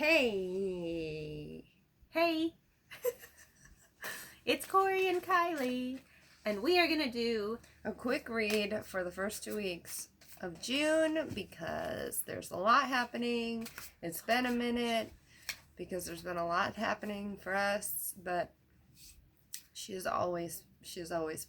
Hey! Hey! It's Kori and Kiley, and we are going to do a quick read for the first 2 weeks of June because there's a lot happening. It's been a minute because there's been a lot happening for us, but she's always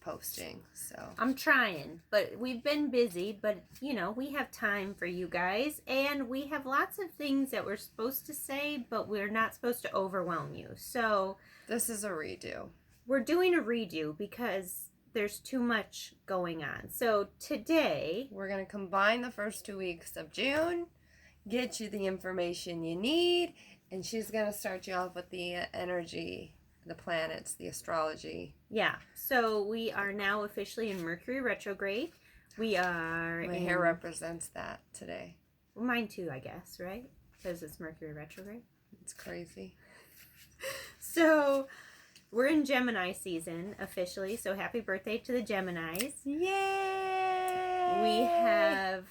posting, so. I'm trying, but we've been busy, but you know, we have time for you guys, and we have lots of things that we're supposed to say, but we're not supposed to overwhelm you. So this is a redo. We're doing a redo because there's too much going on. So today we're going to combine the first 2 weeks of June, get you the information you need, and she's going to start you off with the energy, the planets, the astrology. Yeah. So we are now officially in Mercury retrograde. We are My hair represents that today. Well, mine too, I guess, right? Because it's Mercury retrograde. It's crazy. So we're in Gemini season officially. So happy birthday to the Geminis. Yay! We have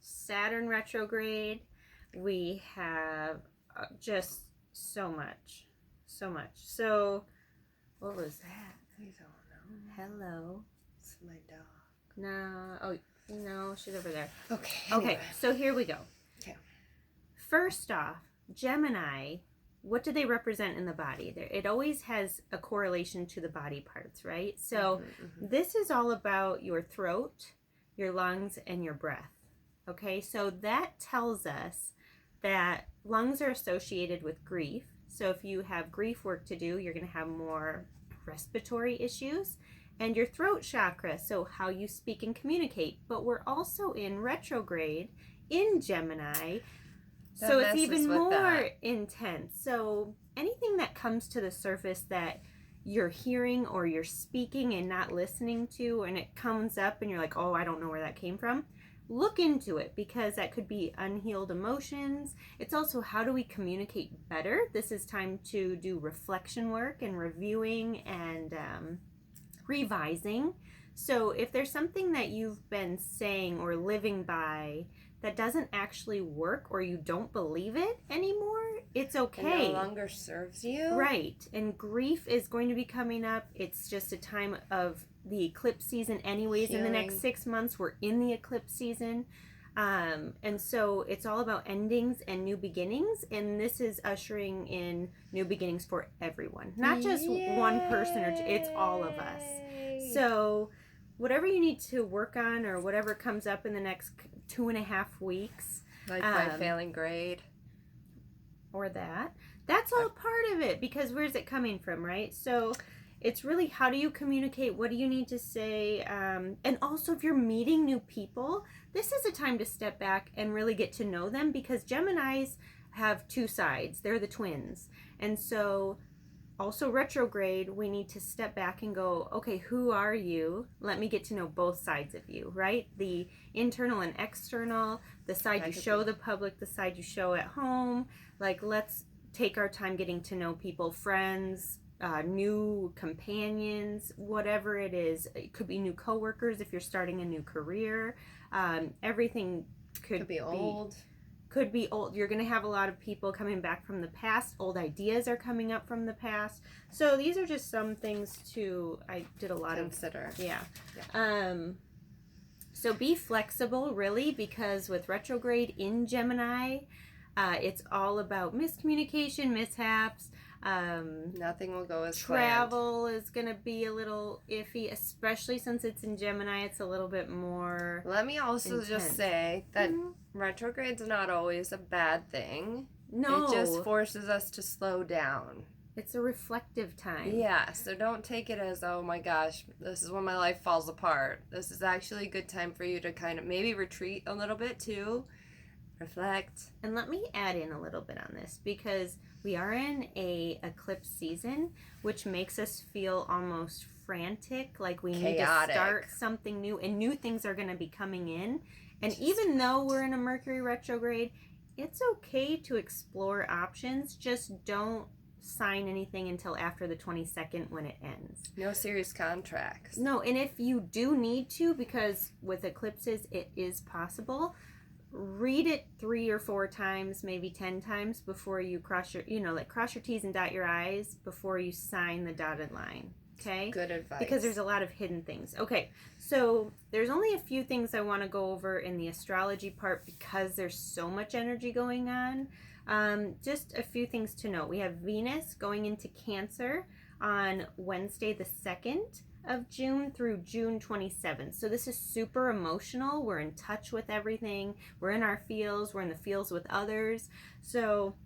Saturn retrograde. We have just so much. So much. So, what was that? I don't know. Hello. It's my dog. No. Oh, no, she's over there. Okay. Okay, Anyway. so here we go. Okay. First off, Gemini, what do they represent in the body? It always has a correlation to the body parts, right? So, this is all about your throat, your lungs, and your breath. Okay, so that tells us that lungs are associated with grief. So if you have grief work to do, you're going to have more respiratory issues. And your throat chakra, so how you speak and communicate. But we're also in retrograde in Gemini, so it's even more intense. So anything that comes to the surface that you're hearing or you're speaking and not listening to, and it comes up and you're like, oh, I don't know where that came from. Look into it, because that could be unhealed emotions. It's also, how do we communicate better? This is time to do reflection work and reviewing and revising. So if there's something that you've been saying or living by that doesn't actually work, or you don't believe it anymore, it's okay. It no longer serves you. Right. And grief is going to be coming up. It's just a time of the eclipse season anyways. Healing. In the next 6 months, we're in the eclipse season. And so it's all about endings and new beginnings. And this is ushering in new beginnings for everyone. Not just one person, or it's all of us. So whatever you need to work on, or whatever comes up in the next 2.5 weeks. Like my failing grade. Or that's all part of it, because where's it coming from, right? So it's really, how do you communicate? What do you need to say? And also, if you're meeting new people, this is a time to step back and really get to know them, because Geminis have two sides. They're the twins. And so also retrograde, we need to step back and go, okay, who are you? Let me get to know both sides of you, right? The internal and external, the side you show the public, the side you show at home. Like, let's take our time getting to know people, friends, new companions, whatever it is. It could be new coworkers if you're starting a new career. Everything could be old. Could be old. You're going to have a lot of people coming back from the past. Old ideas are coming up from the past. So these are just some things I did a lot consider. Yeah. So be flexible, really, because with retrograde in Gemini, it's all about miscommunication, mishaps. Nothing will go as travel planned. Is going to be a little iffy, especially since it's in Gemini. It's a little bit more Let me also intense. just say that retrograde's not always a bad thing. No. It just forces us to slow down. It's a reflective time. Yeah, so don't take it as, oh my gosh, this is when my life falls apart. This is actually a good time for you to kind of maybe retreat a little bit too. Reflect. And let me add in a little bit on this, because we are in a eclipse season, which makes us feel almost frantic, like we need to start something new, and new things are going to be coming in. And even though we're in a Mercury retrograde, it's okay to explore options. Just don't sign anything until after the 22nd when it ends. No serious contracts. No, and if you do need to, because with eclipses it is possible, read it 3 or 4 times, maybe 10 times before you cross your, cross your T's and dot your I's before you sign the dotted line. Okay? Good advice. Because there's a lot of hidden things. Okay, so there's only a few things I want to go over in the astrology part because there's so much energy going on. Just a few things to note. We have Venus going into Cancer on Wednesday the 2nd of June through June 27th. So this is super emotional. We're in touch with everything. We're in our feels. We're in the feels with others. So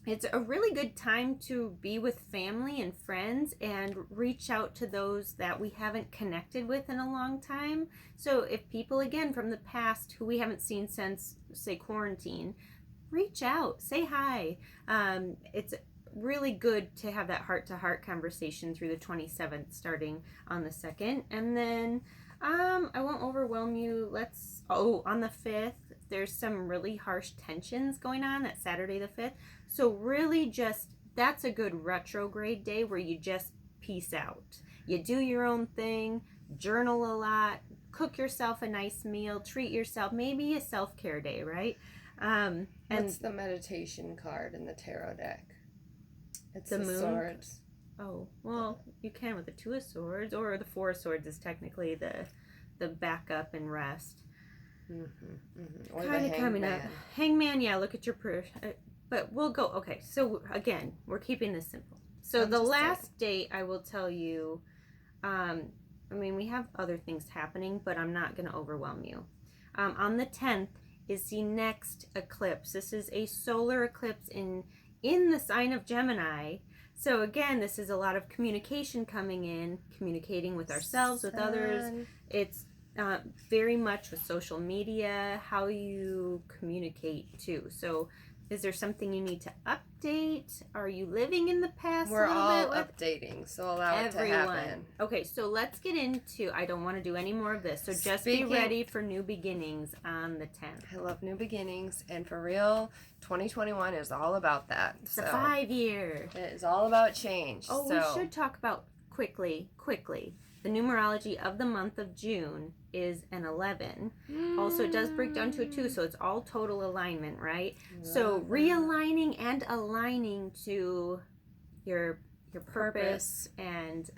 it's a really good time to be with family and friends and reach out to those that we haven't connected with in a long time. So if people, again, from the past who we haven't seen since, say, quarantine, reach out, say hi. It's really good to have that heart-to-heart conversation through the 27th starting on the 2nd. And then I won't overwhelm you. On the 5th, there's some really harsh tensions going on. That's Saturday the 5th. So really that's a good retrograde day where you just peace out. You do your own thing, journal a lot, cook yourself a nice meal, treat yourself, maybe a self-care day, right? And what's the meditation card in the tarot deck? It's the moon. Swords. Oh, well, you can with the 2 of Swords, or the 4 of Swords is technically the backup and rest. Or kind the of coming up. Hangman. Hangman, yeah, look at your but we'll go. Okay, so again, we're keeping this simple. So the last date, I will tell you, we have other things happening, but I'm not going to overwhelm you. On the 10th is the next eclipse. This is a solar eclipse in the sign of Gemini. So again, this is a lot of communication coming in, communicating with ourselves, with others. It's very much with social media, how you communicate too. So is there something you need to update? Are you living in the past? We're all updating, so allow it to happen. Okay, so let's get into, I don't want to do any more of this, so just be ready for new beginnings on the 10th. I love new beginnings, and for real, 2021 is all about that. It's a 5-year. It is all about change. Oh, we should talk about quickly. The numerology of the month of June is an 11. Also, it does break down to a 2, so it's all total alignment, right? So realigning and aligning to your purpose and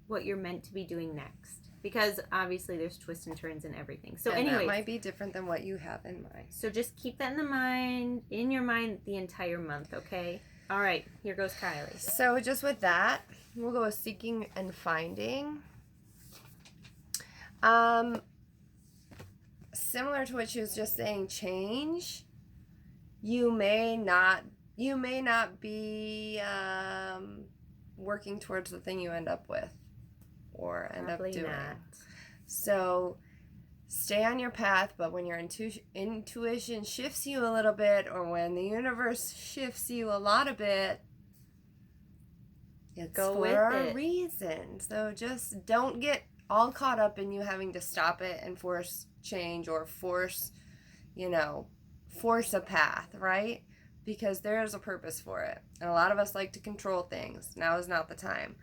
what you're meant to be doing next. Because obviously there's twists and turns and everything. So anyway, that might be different than what you have in mind. So just keep that in your mind the entire month, okay? All right, here goes Kylie. So just with that, we'll go with seeking and finding. Similar to what she was just saying, change. You may not be working towards the thing you end up with or end up doing. Not. So stay on your path, but when your intuition shifts you a little bit, or when the universe shifts you a lot of bit, it's for a reason. So just don't get all caught up in you having to stop it and force change or force a path, right? Because there is a purpose for it. And a lot of us like to control things. Now is not the time.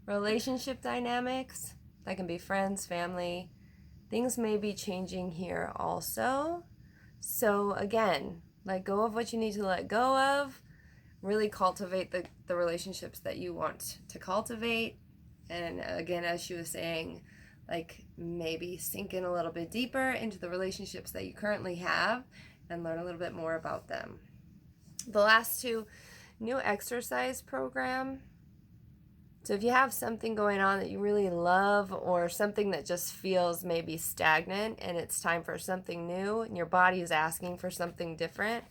Relationship dynamics, that can be friends, family. Things may be changing here also. So again, let go of what you need to let go of. Really cultivate the relationships that you want to cultivate. And again, as she was saying, maybe sink in a little bit deeper into the relationships that you currently have and learn a little bit more about them. The last 2, new exercise program. So if you have something going on that you really love, or something that just feels maybe stagnant and it's time for something new and your body is asking for something different,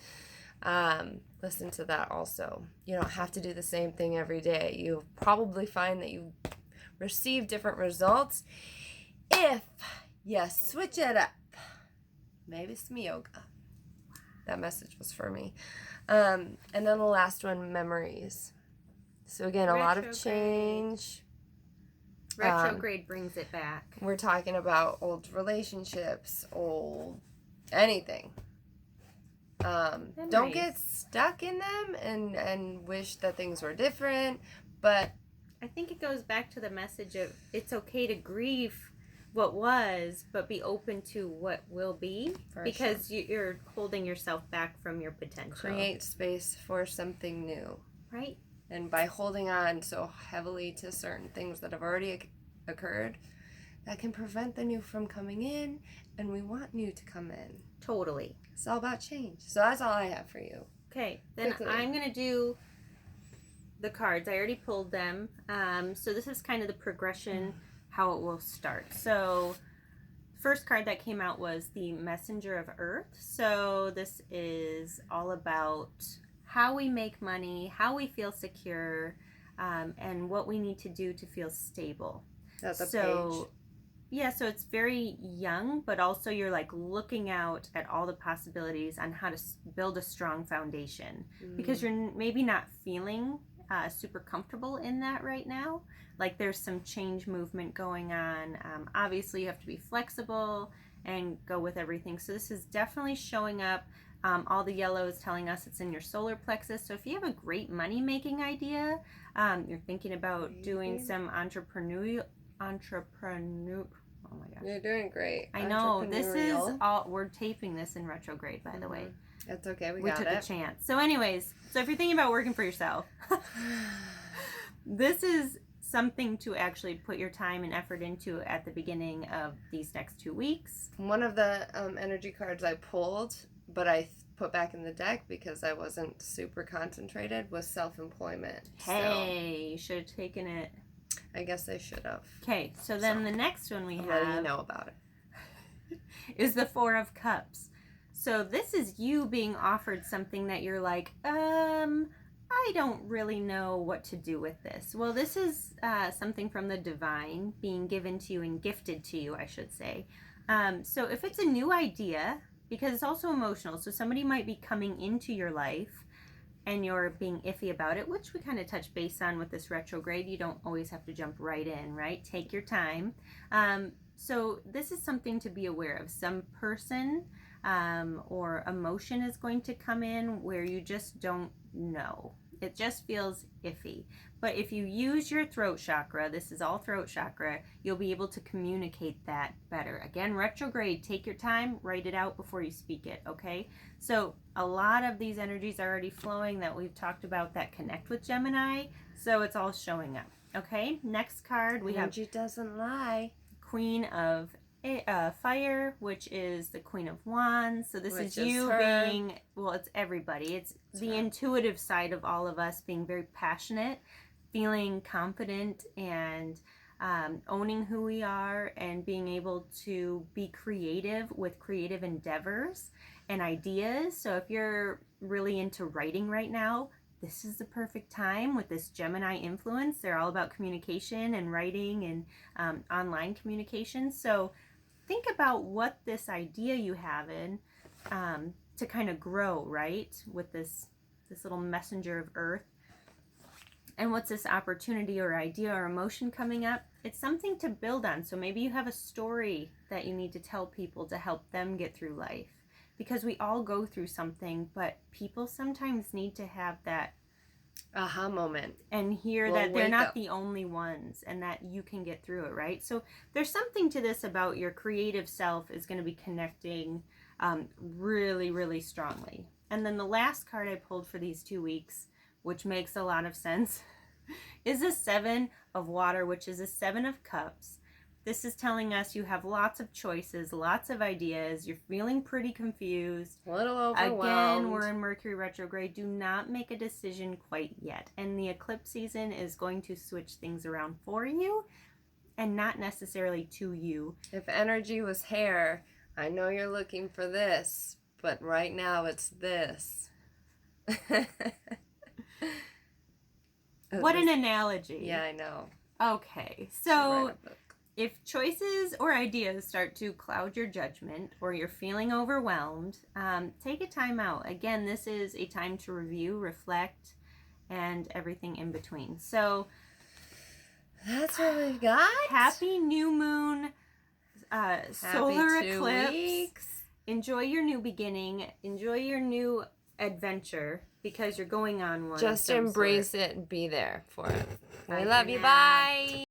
listen to that also. You don't have to do the same thing every day. You'll probably find that you receive different results if you switch it up. Maybe some yoga. That message was for me. And then the last one, memories. So again, a lot of change. Retrograde brings it back. We're talking about old relationships, old anything. Don't get stuck in them and wish that things were different. But I think it goes back to the message of it's okay to grieve what was, but be open to what will be, For because you're holding yourself back from your potential. Create space for something new. Right. And by holding on so heavily to certain things that have already occurred, that can prevent the new from coming in, and we want new to come in. Totally. It's all about change. So that's all I have for you. Okay, then Quickly. I'm going to do the cards. I already pulled them. So this is kind of the progression, how it will start. So first card that came out was the Messenger of Earth. So this is all about how we make money, how we feel secure, and what we need to do to feel stable. That's a page. Yeah, so it's very young, but also you're like looking out at all the possibilities on how to build a strong foundation, because you're maybe not feeling super comfortable in that right now. Like there's some change movement going on. Obviously, you have to be flexible and go with everything. So this is definitely showing up. All the yellow is telling us it's in your solar plexus. So if you have a great money-making idea, you're thinking about doing some oh my gosh. You're doing great. I know. This is all, we're taping this in retrograde, by the way. That's okay. We took a chance. So anyways, so if you're thinking about working for yourself, this is something to actually put your time and effort into at the beginning of these next 2 weeks. One of the energy cards I pulled, but I put back in the deck because I wasn't super concentrated, was self-employment. Hey, you should have taken it. I guess I should have. Okay, so then the next one we I'm have, letting you know about it, is the Four of Cups. So this is you being offered something that you're like, I don't really know what to do with this. Well, this is something from the divine being given to you and gifted to you, I should say. So if it's a new idea, because it's also emotional, so somebody might be coming into your life and you're being iffy about it, which we kind of touch base on with this retrograde. You don't always have to jump right in, right? Take your time. So this is something to be aware of. Some person or emotion is going to come in where you just don't know. It just feels iffy. But if you use your throat chakra, this is all throat chakra, you'll be able to communicate that better. Again, retrograde, take your time, write it out before you speak it, okay? So a lot of these energies are already flowing that we've talked about that connect with Gemini, so it's all showing up, okay? Next card, we have Energy doesn't lie. Queen of Fire, which is the Queen of Wands. So this is you her. being, well, it's everybody. It's the intuitive side of all of us being very passionate, feeling confident, and owning who we are, and being able to be creative with creative endeavors and ideas. So if you're really into writing right now, this is the perfect time with this Gemini influence. They're all about communication and writing and online communication. So think about what this idea you have in to kind of grow, right? With this little messenger of earth. And what's this opportunity or idea or emotion coming up? It's something to build on. So maybe you have a story that you need to tell people to help them get through life. Because we all go through something, but people sometimes need to have that aha moment and hear that they're not the only ones, and that you can get through it, right? So there's something to this about your creative self is going to be connecting really, really strongly. And then the last card I pulled for these 2 weeks, which makes a lot of sense, is the Seven of Water, which is a Seven of Cups. This is telling us you have lots of choices, lots of ideas. You're feeling pretty confused. A little overwhelmed. Again, we're in Mercury retrograde. Do not make a decision quite yet. And the eclipse season is going to switch things around for you and not necessarily to you. If energy was hair, I know you're looking for this, but right now it's this. What an analogy. Yeah, I know. Okay, so if choices or ideas start to cloud your judgment, or you're feeling overwhelmed, take a time out. Again, this is a time to review, reflect, and everything in between. So that's what we got. Happy new moon, solar eclipse. Weeks. Enjoy your new beginning. Enjoy your new adventure, because you're going on one. Just embrace it and be there for it. Bye I love for you. now. Bye.